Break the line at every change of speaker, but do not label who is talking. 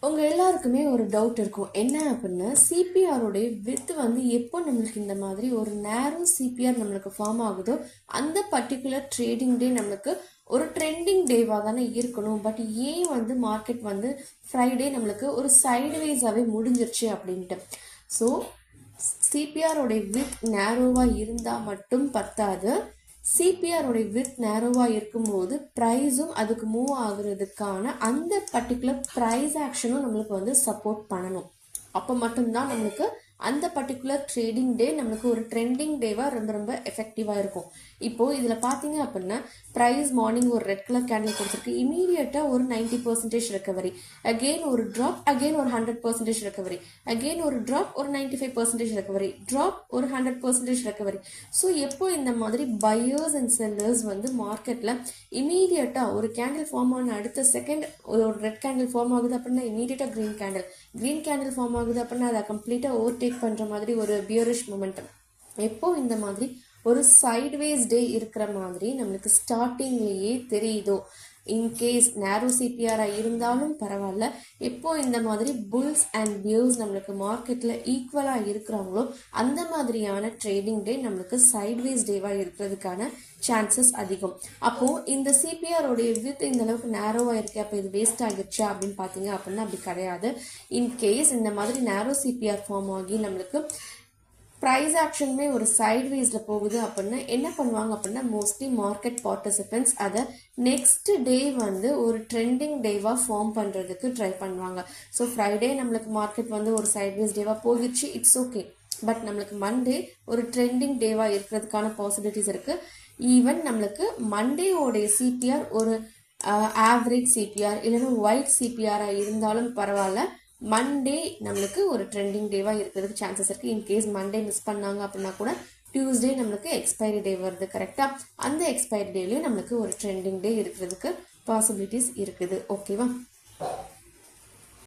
உங்க எல்லாருக்குமே ஒரு டவுட் இருக்கும். என்ன அப்படின்னா, சிபிஆருடைய வித் வந்து எப்போ நம்மளுக்கு இந்த மாதிரி ஒரு நேரோ சிபிஆர் நம்மளுக்கு ஃபார்ம் ஆகுதோ அந்த பர்டிகுலர் ட்ரேடிங் டே நம்மளுக்கு ஒரு ட்ரெண்டிங் டேவாக தானே இருக்கணும். பட் ஏன் வந்து மார்க்கெட் வந்து ஃப்ரைடே நம்மளுக்கு ஒரு சைடுவேஸாகவே முடிஞ்சிருச்சு அப்படின்ட்டு. ஸோ சிபிஆரோடைய வித் நேரோவாக இருந்தால் மட்டும் பத்தாது. சிபிஆரோடைய வித் நேரோவாக இருக்கும்போது ப்ரைஸும் அதுக்கு மூவ் ஆகுறதுக்கான அந்த பர்டிகுலர் ப்ரைஸ் ஆக்ஷனும் நம்மளுக்கு வந்து சப்போர்ட் பண்ணணும். அப்போ மட்டும்தான் நம்மளுக்கு அந்த பர்டிகுலர் ட்ரேடிங் டே நம்மளுக்கு ஒரு ட்ரெண்டிங் டேவாக ரொம்ப ரொம்ப எஃபெக்டிவாக இருக்கும். இப்போது இதில் பார்த்தீங்க அப்படின்னா ப்ரைஸ் மார்னிங் ஒரு ரெட் கலர் கேண்டில் கொடுத்துருக்கு. இமீடியட்டாக ஒரு 90% ரெக்கவரி, அகெயின் ஒரு ட்ராப், அகெயின் ஒரு 100% ரெக்கவரி, அகெயின் ஒரு ட்ராப், ஒரு 95% ரெக்கவரி, ட்ராப், ஒரு 100% ரெக்கவரி. ஸோ எப்போ இந்த மாதிரி பையர்ஸ் அண்ட் செல்லர்ஸ் வந்து மார்க்கெட்டில் இமீடியட்டாக ஒரு கேண்டில் ஃபார்ம் ஆன அடுத்த செகண்ட் ஒரு ரெட் கேண்டில் ஃபார்ம் ஆகுது அப்படின்னா இமீடியட்டாக க்ரீன் கேண்டில் ஃபார்ம் ஆகுது அப்படின்னா அதை கம்ப்ளீட்டாக ஓவர்டேக் பண்ணுற மாதிரி ஒரு பியரிஷ் மொமெண்டம். எப்போ இந்த மாதிரி ஒரு சைட்வேஸ் டே இருக்கிற மாதிரி நம்மளுக்கு ஸ்டார்டிங்லேயே தெரியுதோ, இன்கேஸ் நேரோ சிபிஆராக இருந்தாலும் பரவாயில்ல, எப்போ இந்த மாதிரி புல்ஸ் அண்ட் பியர்ஸ் நம்மளுக்கு மார்க்கெட்டில் ஈக்குவலாக இருக்கிறாங்களோ அந்த மாதிரியான ட்ரேடிங் டே நம்மளுக்கு சைட்வேஸ் டேவாக இருக்கிறதுக்கான சான்சஸ் அதிகம். அப்போது இந்த சிபிஆரோடைய வித் இந்த அளவுக்கு நேரோவாக இருக்கு, அப்போ இது வேஸ்ட் ஆகிடுச்சா அப்படின்னு பார்த்தீங்க அப்படின்னா அப்படி கிடையாது. இன்கேஸ் இந்த மாதிரி நேரோ சிபிஆர் ஃபார்ம் ஆகி நம்மளுக்கு ப்ரைஸ் ஆக்ஷனுமே ஒரு சைட்வேஸில் போகுது அப்படின்னா என்ன பண்ணுவாங்க அப்படின்னா மோஸ்ட்லி மார்க்கெட் பார்ட்டிசிபென்ட்ஸ் அதை நெக்ஸ்ட் டே வந்து ஒரு ட்ரெண்டிங் டேவாக ஃபார்ம் பண்ணுறதுக்கு ட்ரை பண்ணுவாங்க. ஸோ ஃப்ரைடே நம்மளுக்கு மார்க்கெட் வந்து ஒரு சைட்வேஸ் டேவாக போயிடுச்சு, இட்ஸ் ஓகே. பட் நம்மளுக்கு மண்டே ஒரு ட்ரெண்டிங் டேவாக இருக்கிறதுக்கான பாசிபிலிட்டிஸ் இருக்குது. ஈவன் நம்மளுக்கு மண்டேவோடைய சிபிஆர் ஒரு ஆவரேஜ் சிபிஆர் இல்லைன்னா ஒயிட் சிபிஆராக இருந்தாலும் பரவாயில்ல, மண்டே நம்மளுக்கு ஒரு ட்ரெண்டிங் டேவாக இருக்கிறதுக்கு சான்சஸ் இருக்குது. இன்கேஸ் மண்டே மிஸ் பண்ணாங்க அப்படின்னா கூட டியூஸ்டே நம்மளுக்கு எக்ஸ்பைரி டே வருது கரெக்டாக, அந்த எக்ஸ்பைரி டேலையும் நம்மளுக்கு ஒரு ட்ரெண்டிங் டே இருக்கிறதுக்கு பாசிபிலிட்டிஸ் இருக்குது. ஓகேவா?